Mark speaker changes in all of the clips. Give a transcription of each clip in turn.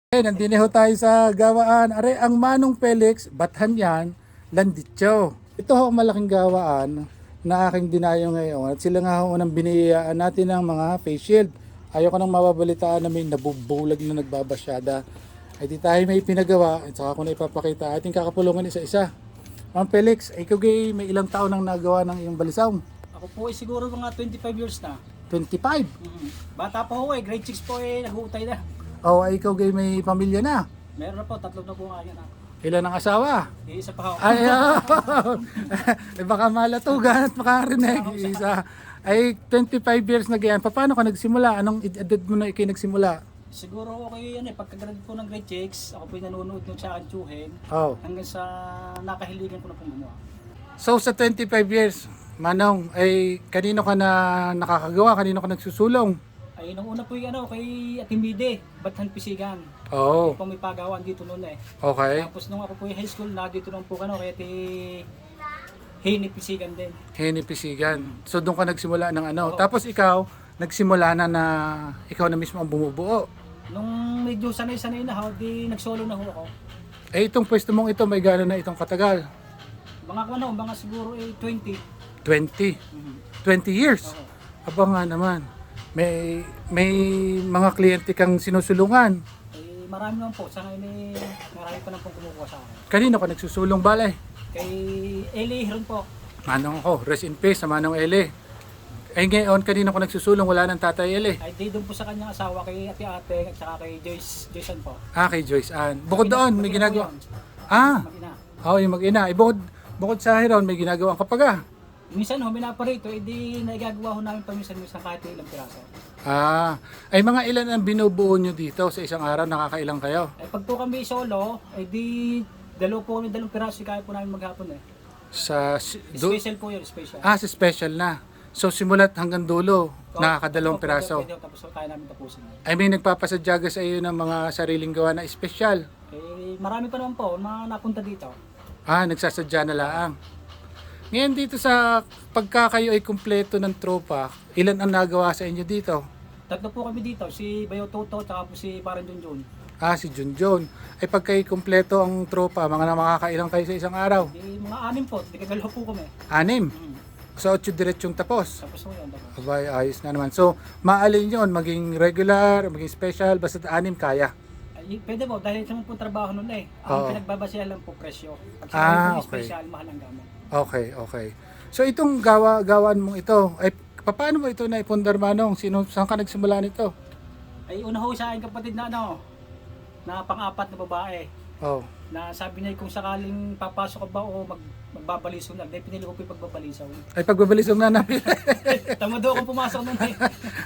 Speaker 1: Nandito tayo sa gawaan. Are, ang Manong Felix, Bathan yan, Landitso. Ito ho ang malaking gawaan na aking dinayo ngayon. At sila nga ho unang biniyayaan natin ng mga face shield. Ayoko nang mababalitaan na may nabubulag na nagbabasyada. Ay di tayo may pinagawa at saka ko na ipapakita ating kakapulungan isa-isa. Ma'am Felix, ikaw gay may ilang taon nang nagawa ng iyong balisaw?
Speaker 2: Ako po ay siguro mga 25 years na.
Speaker 1: 25?
Speaker 2: Bata pa ho grade 6 po nag-uutay na.
Speaker 1: O ay ikaw gay may pamilya na?
Speaker 2: Meron na po, 3 na po ang akin na.
Speaker 1: Ilan ang asawa?
Speaker 2: Isa pa ho.
Speaker 1: Ay, eh, baka malatugan at makarinig. Isa. Ay, 25 years na ganyan. Paano ka nagsimula? Anong edad mo na nagsimula?
Speaker 2: Siguro okay pagka-grade po ng grade 6, ako po ay nanonood nun sa akin tsuhin.
Speaker 1: Oh.
Speaker 2: Hanggang sa nakahiligan ko na po gumawa.
Speaker 1: So, sa 25 years, Manong, ay kanino ka na nakakagawa? Kanino ka nagsusulong?
Speaker 2: Ay, nung una po yung kay Atimide, Bathan Pisigan.
Speaker 1: Oo.
Speaker 2: Po may pagawaan dito noon
Speaker 1: Okay.
Speaker 2: Tapos nung ako po yung high school, na dito nung po kay Hini Pisigan din.
Speaker 1: Henny Pisigan. So, doon ka nagsimula ng ano.
Speaker 2: Oo.
Speaker 1: Tapos ikaw, nagsimula na ikaw na mismo ang bumubuo.
Speaker 2: Nung medyo sanay-sanay na ho, di nagsolo na ho ako.
Speaker 1: Eh, itong pwesto mong ito, may gano'n na itong katagal?
Speaker 2: Mga siguro 20.
Speaker 1: 20. 20 years.
Speaker 2: Oo.
Speaker 1: Aba nga naman. May mga kliyente kang sinusulungan.
Speaker 2: Marami naman po. Sa ngayon marami pa nang pong kumukuha sa akin.
Speaker 1: Kanino ka nagsusulong balay?
Speaker 2: Kay Eli Hiron po.
Speaker 1: Manong ako, rest in peace sa Manong Ele. Ay ngayon, kanino ko nagsusulong? Wala ng tatay Ele.
Speaker 2: Ay di doon po sa kanyang asawa kay ate-ate at saka kay Jason po.
Speaker 1: Kay Joyce Ann. Bukod doon, may
Speaker 2: Mag-ina po
Speaker 1: ginagawa.
Speaker 2: yun. Mag-ina.
Speaker 1: Yung mag-ina. Bukod sa Hiron, may ginagawang kapag.
Speaker 2: Minsan minaparito, di naigagawa ho namin paminsan-minsan kahit ilang piraso.
Speaker 1: Ay mga ilan ang binubuo nyo dito sa isang araw? Nakakailang kayo?
Speaker 2: Ay pag po kami solo, di dalawang piraso kaya po namin maghapon Special po yun, special.
Speaker 1: Sa special na. So simulat hanggang dulo, nakakadalawang piraso.
Speaker 2: Pwede, tapos kaya namin tapusin.
Speaker 1: Ay may nagpapasadyaga sa iyo ng mga sariling gawa na special.
Speaker 2: Marami pa naman po, mga napunta dito.
Speaker 1: Nagsasadya na laang. Ngayon dito sa pagka kayo ay kumpleto ng tropa, ilan ang nagawa sa inyo dito?
Speaker 2: 3 po kami dito, si Bayo Toto, tsaka po si Parang Junjun.
Speaker 1: Si Junjun. Ay pagka kumpleto ang tropa, mga makakailang kayo sa isang araw?
Speaker 2: Mga 6 po, di kagalaw po kami.
Speaker 1: 6? So 8 diretsong tapos?
Speaker 2: Tapos po yun.
Speaker 1: Abay, ayos na naman. So maalin yun, maging regular, maging special, basta 6 kaya?
Speaker 2: Pwede po, dahil sa mga po trabaho nun
Speaker 1: Oo.
Speaker 2: Ang pinagbabasihan lang po presyo. Pag
Speaker 1: okay.
Speaker 2: sa special, mahal ang gamit.
Speaker 1: Okay. So itong gawaan mong ito, ay paano mo ito naipundar Manong? Saan ka nagsimula nito?
Speaker 2: Ay una ho sa akin kapatid na na pang-apat na babae.
Speaker 1: Oh.
Speaker 2: Na sabi niya kung sakaling papasok ka ba o magbabalisaw lang. Dahil pinili ko po yung pagbabalisaw.
Speaker 1: Ay pagbabalisong na napil.
Speaker 2: Tamad ho akong pumasok nun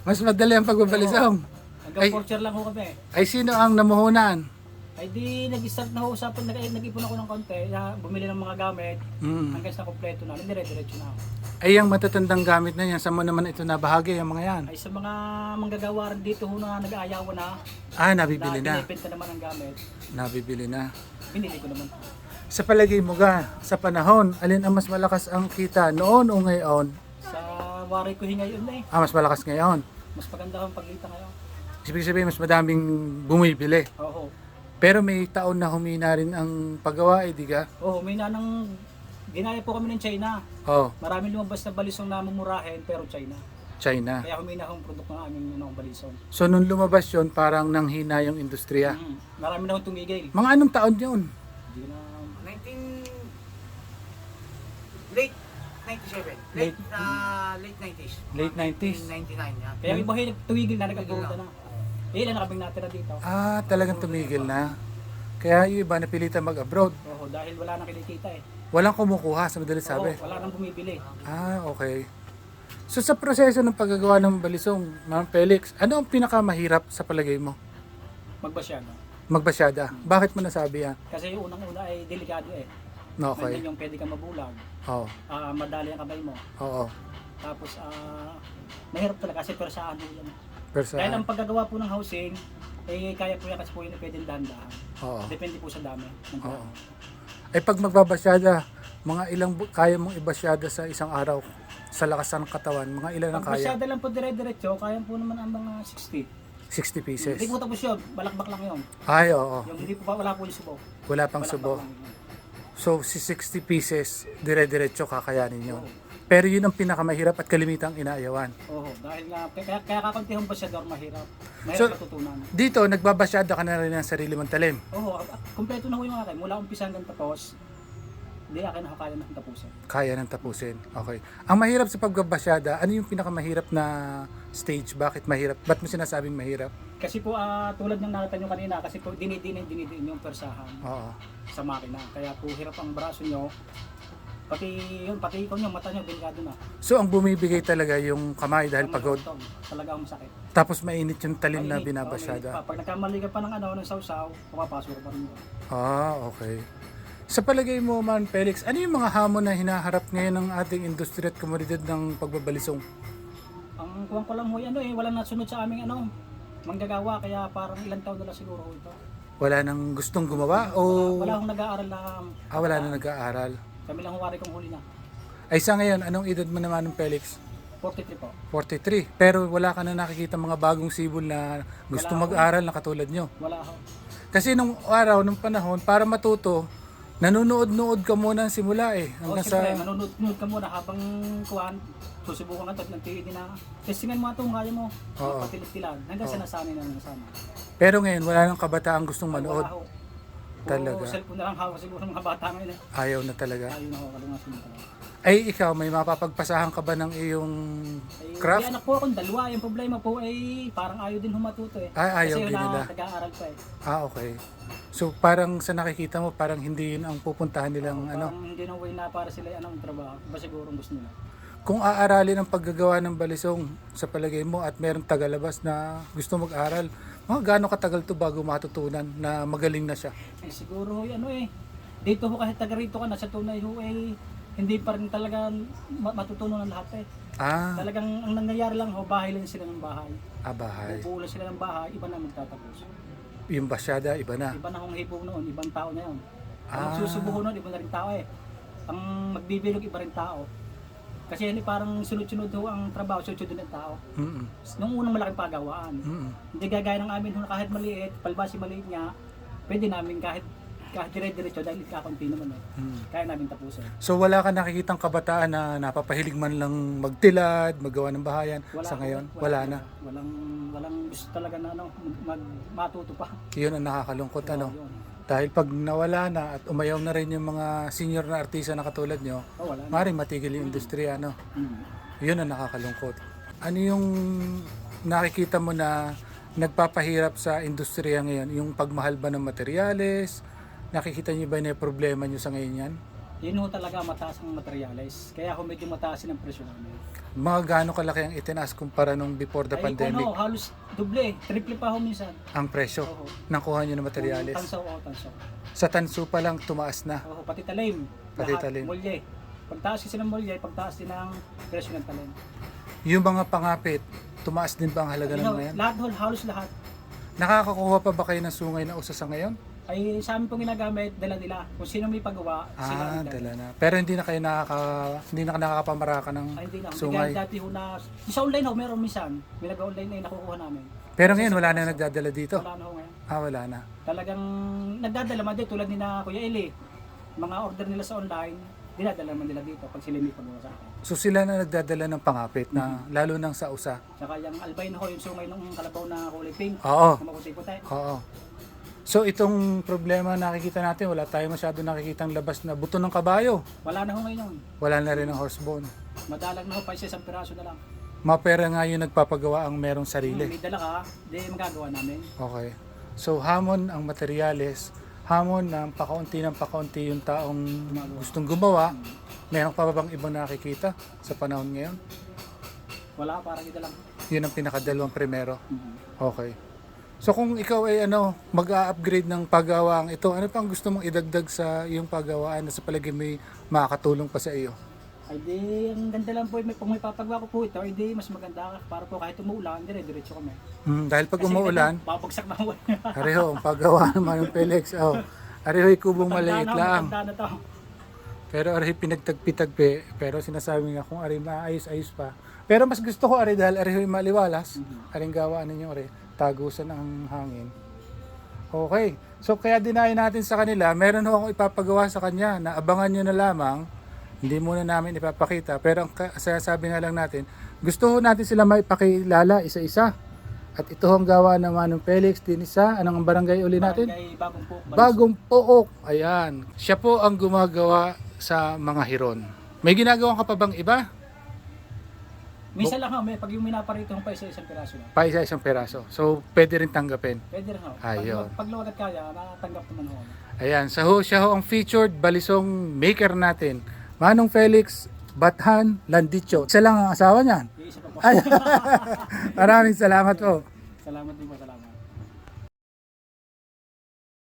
Speaker 1: Mas madali ang pagbabalisong.
Speaker 2: Hanggang 4 year lang ho kami.
Speaker 1: Ay sino ang namuhunan?
Speaker 2: Ay di nag-start na ho usapan, nag-ipon ako ng konti, bumili ng mga gamit, hanggang sa kompleto na, dire-diretso na ako.
Speaker 1: Ay ang matatandang gamit na yan, saan mo naman ito nabahagi ang mga yan?
Speaker 2: Ay sa mga manggagawa rin dito ho na nag-aayawan na,
Speaker 1: Nabibili na.
Speaker 2: binibenta naman ang gamit,
Speaker 1: Nabibili na.
Speaker 2: binili ko naman.
Speaker 1: Sa palagay mo sa panahon, alin ang mas malakas ang kita noon o ngayon?
Speaker 2: Sa wari ko ngayon
Speaker 1: Mas malakas ngayon.
Speaker 2: mas maganda ang paglita ngayon.
Speaker 1: Ibig sabihin, mas madaming bumibili.
Speaker 2: Oo.
Speaker 1: Pero may taon na humina rin ang paggawa, di ka?
Speaker 2: Oo, may nanang, ginaya po kami ng China.
Speaker 1: Oh,
Speaker 2: Maraming lumabas na balisong na mumurahin, pero China.
Speaker 1: China.
Speaker 2: Kaya humina ang produkto ng aming balisong.
Speaker 1: So nung lumabas yon parang nanghina yung industriya.
Speaker 2: Marami na akong tumigil.
Speaker 1: Mga anong taon yun?
Speaker 2: Hindi na,
Speaker 3: Late 97.
Speaker 1: Late-
Speaker 3: Late 90s.
Speaker 1: Late 90s.
Speaker 3: 99 yan.
Speaker 2: kaya yung iba tumigil na, nagkagurutan na. Ilan na kaming natira dito.
Speaker 1: Talagang tumigil na. Kaya yung iba napilitan mag-abroad.
Speaker 2: Oo, dahil wala nang kinikita
Speaker 1: Walang kumukuha sa madalit sabi.
Speaker 2: Oo, wala nang bumibili.
Speaker 1: Okay. So sa proseso ng paggagawa ng balisong, Ma'am Felix, ano ang pinakamahirap sa palagay mo?
Speaker 2: Magbasya no?
Speaker 1: Magbasyada. Bakit mo nasabi yan?
Speaker 2: Kasi yung unang-una ay delikado
Speaker 1: Okay.
Speaker 2: Ganyan yung pwede kang mabulag.
Speaker 1: Oo.
Speaker 2: Madali ang kamay mo.
Speaker 1: Oo.
Speaker 2: Tapos mahirap talaga kasi persahan mo yan.
Speaker 1: Pero
Speaker 2: Dahil ang paggagawa po ng housing, kaya po yan kasi po yun pwedeng dahan-dahan.
Speaker 1: Oo.
Speaker 2: Depende po sa dami.
Speaker 1: Oo. Ay pag magbabasyada, mga ilang kaya mong ibasyada sa isang araw sa lakas ng katawan, mga ilan ang
Speaker 2: Pag
Speaker 1: kaya?
Speaker 2: masyada lang po dire-diretso, kaya po naman ang mga 60.
Speaker 1: 60 pieces.
Speaker 2: Hindi po tapos yun, balakbak lang yun.
Speaker 1: Ay, oo.
Speaker 2: Yung hindi po pa, wala po yung subo.
Speaker 1: Wala pang
Speaker 2: Balakbak
Speaker 1: subo.
Speaker 2: lang yun.
Speaker 1: So, si 60 pieces, dire-diretso kakayanin yun. Pero yun ang pinakamahirap at kalimitang inaayawan.
Speaker 2: Oo, dahil nga, kaya kakunti yung basyador mahirap.
Speaker 1: So,
Speaker 2: Mahirap matutunan.
Speaker 1: Dito, nagbabasyada ka na rin ng sarili mong talim.
Speaker 2: Oo, kumpleto na ho yung akin. Mula umpisa hanggang tapos, hindi akin ako kaya na tapusin.
Speaker 1: Kaya nang tapusin. Okay. Ang mahirap sa pagbabasyada, ano yung pinakamahirap na stage? Bakit mahirap? Ba't mo sinasabing mahirap?
Speaker 2: Kasi po, tulad ng nakita nyo kanina, kasi po dinidin yung persahan
Speaker 1: Oo.
Speaker 2: sa makina. Kaya po hirap ang braso nyo. Pati ikaw nyo, mata nyo, delikado na.
Speaker 1: So, ang bumibigay talaga yung kamay dahil
Speaker 2: Ang
Speaker 1: pagod.
Speaker 2: malutong, talaga ang masakit.
Speaker 1: Tapos mainit yung talim na
Speaker 2: Mainit,
Speaker 1: binabasyada.
Speaker 2: mainit pa. Pag nagkamali ka pa ng sausaw, pumapasok pa rin yun.
Speaker 1: Okay. Sa palagay mo man, Felix, ano yung mga hamon na hinaharap ngayon ng ating industriya at komunidad ng pagbabalisong?
Speaker 2: Ang kuwang ko lang ho, walang nasunod sa aming manggagawa, kaya parang ilang taon na lang siguro ho ito.
Speaker 1: Wala nang gustong gumawa o
Speaker 2: Wala akong nag-aaral na,
Speaker 1: wala na nag-aaral?
Speaker 2: kami lang huwari kong huli na.
Speaker 1: Ay sa ngayon, anong edad mo naman ng Felix?
Speaker 2: 43 po.
Speaker 1: 43. Pero wala ka na nakikita mga bagong sibol na gusto
Speaker 2: Wala
Speaker 1: mag-aral na katulad nyo.
Speaker 2: Wala ho.
Speaker 1: Kasi nung araw, nung panahon, para matuto, nanonood-nood ka muna ng simula eh.
Speaker 2: O
Speaker 1: Hanggang
Speaker 2: siyempre,
Speaker 1: sa...
Speaker 2: manunod ka muna habang kuwan, susubukan ka ito, nagtiid na, testingan mo ito kung kaya mo,
Speaker 1: Oo.
Speaker 2: patilit-tilan, hanggang sa nasanay na nasama.
Speaker 1: Pero ngayon, wala nang kabataang gustong manood.
Speaker 2: Wala ho.
Speaker 1: Talaga.
Speaker 2: O cellphone na lang hawak siguro ng mga bata ngayon eh.
Speaker 1: Ayaw na talaga.
Speaker 2: Ayun ako, kalungasin na talaga.
Speaker 1: Ay, ikaw, may mapapagpasahan ka ba ng iyong
Speaker 2: Ay,
Speaker 1: craft?
Speaker 2: may anak po akong dalawa, yung problema po ay parang ayaw din humatuto eh.
Speaker 1: Ay, ayaw
Speaker 2: Kasi
Speaker 1: din nila.
Speaker 2: nag-aaral pa eh.
Speaker 1: Okay. So, parang sa nakikita mo, parang hindi yun ang pupuntahan nilang ano.
Speaker 2: Parang hindi na way na para sila anong trabaho, ba siguro gusto nila.
Speaker 1: Kung aaralin ang paggagawa ng balisong sa palagay mo at merong tagalabas na gusto mag-aral, mga gaano katagal to bago matutunan na magaling na siya?
Speaker 2: Eh siguro ho, dito ho kahit taga rito ka na sa tunay ho hindi pa rin talaga matutunan ng lahat eh. Talagang ang nangyayari lang ho, bahay lang sila ng bahay.
Speaker 1: Bahay.
Speaker 2: Bubuo lang sila ng bahay, iba na magtatapos.
Speaker 1: Yung basyada, iba na.
Speaker 2: Iba na hong hipong noon, ibang tao na yun. Ang magsusubuho noon, iba na rin tao eh. Ang magbibilog, iba rin tao. Kasi parang sunod-sunod ho ang trabaho, sunod-sunod ng tao.
Speaker 1: Mm-mm.
Speaker 2: Nung unang malaking pagawaan.
Speaker 1: Mm-mm.
Speaker 2: Hindi gagaya ng amin ho, kahit maliit, palbasi maliit nga, pwede namin kahit dire-diretso dahil kakunti naman eh. Kaya namin tapusin.
Speaker 1: So wala ka nakikitang kabataan na napapahilig man lang magtilad, maggawa ng bahayan. Sa ngayon, wala na.
Speaker 2: Walang gusto talaga na matuto pa.
Speaker 1: Yun ang nakakalungkot ano.
Speaker 2: Yun.
Speaker 1: Dahil pag nawala na at umayaw na rin yung mga senior na artista na katulad nyo,
Speaker 2: Wala na.
Speaker 1: maaaring matigil yung industriya ano.
Speaker 2: Mm.
Speaker 1: Yun ang nakakalungkot. Ano yung nakikita mo na nagpapahirap sa industriya ngayon? Yung pagmahal ba ng materyales? Nakikita niyo ba na yung problema niyo sa ngayon yan?
Speaker 2: Yun ho talaga mataas ang materials. Kaya ho medyo mataas ang presyo namin.
Speaker 1: Mga gaano kalaki ang itinaas kumpara nung before the pandemic?
Speaker 2: Halos doble, triple pa ho minsan.
Speaker 1: Ang presyo
Speaker 2: Oo.
Speaker 1: ng kuha niyo ng materyales?
Speaker 2: Tansaw.
Speaker 1: Sa tanso pa lang tumaas na.
Speaker 2: Oo, pati talim.
Speaker 1: Pati
Speaker 2: Lahat,
Speaker 1: talim.
Speaker 2: Mulye. Pagtaas kasi ng mulye, pagtaas din ang presyo ng talim.
Speaker 1: Yung mga pangapit, tumaas din ba ang halaga ng mga yan?
Speaker 2: Lahat ho, halos lahat.
Speaker 1: Nakakakuha pa ba kayo ng sungay na usa sa ngayon?
Speaker 2: Ay sa amin pong ginagamit, dala-dila. Kung sino may pagawa, sila ang
Speaker 1: Dala na. Pero hindi na kayo hindi na nakakapamaraka ng
Speaker 2: Ay, hindi na.
Speaker 1: sungay.
Speaker 2: Dati ho na, sa online ho, meron minsan. May nag-online na yung nakukuha namin.
Speaker 1: Pero ngayon wala na nagdadala dito.
Speaker 2: Wala na ho ngayon.
Speaker 1: Wala na.
Speaker 2: Talagang nagdadala man din tulad ni na Kuya Eli. Mga order nila sa online, dinadala man nila dito pag sila may pagawa sa akin.
Speaker 1: So sila na nagdadala ng pangapit na lalo nang sa usa.
Speaker 2: Saka yung albino ho, yung sungay ng kalabaw na kulay pink.
Speaker 1: Oo.
Speaker 2: Na maputi-puti.
Speaker 1: Oo. So itong problema nakikita natin, wala tayo masyado nakikitang labas na buto ng kabayo.
Speaker 2: Wala na ho ngayon.
Speaker 1: Wala na rin ang horsebone.
Speaker 2: Madalang na ho, pa isang piraso na lang.
Speaker 1: Mapera nga yung nagpapagawa ang merong sarili.
Speaker 2: May dala ka, di magagawa namin.
Speaker 1: Okay. So hamon ang materyales, hamon ng pakaunti yung taong gustong gumawa. Meron pa ba bang ibang nakikita sa panahon ngayon?
Speaker 2: Wala, parang ito lang.
Speaker 1: Yun ang pinakadalawang primero. Okay. So kung ikaw ay mag-a-upgrade ng paggawaang ito, ano pang gusto mong idagdag sa iyong paggawaan na sa palagay may makakatulong pa sa iyo?
Speaker 2: Ay di, ang ganda lang po, kung may papagawa ko po ito, ay di, mas maganda para po kahit umuulan, dire-diretso kami.
Speaker 1: Dahil pag umuulan,
Speaker 2: Babagsak na ulan.
Speaker 1: areho, ang paggawa naman ng Felix. Areho, kubong maliit lang.
Speaker 2: Matanda na to.
Speaker 1: Pero areho pinagtagpi-tagpi, pero sinasabi nga kung areho maayos-ayos pa. Pero mas gusto ko ari dahil ari yung maliwalas. Aring gawaan ninyo ari, tagusan ang hangin. Okay. So kaya dinayin natin sa kanila, meron ho akong ipapagawa sa kanya na abangan nyo na lamang. Hindi muna namin ipapakita. Pero ang sabi nga lang natin, gusto ho natin sila maipakilala isa-isa. At ito ang gawa ng Manong Felix Tinisa. Anong ang barangay uli natin?
Speaker 2: Barangay Bagong Pook.
Speaker 1: Bagong Pook. Ayan. Siya po ang gumagawa sa mga hiron. May ginagawa ka pa bang iba?
Speaker 2: Minsan lang ho, pag yung minaparito ho pa isa-isang piraso lang.
Speaker 1: Pa isa-isang peraso. So pwede rin tanggapin.
Speaker 2: Pwede rin ho.
Speaker 1: Ayun.
Speaker 2: Pag luwagat kaya, natanggap naman ho.
Speaker 1: Ayan. Siya ho ang featured balisong maker natin. Manong Felix Bathan Landicho. Siya lang ang asawa niyan.
Speaker 2: Yung isa pa po.
Speaker 1: Maraming salamat po.
Speaker 2: Salamat din po, salamat.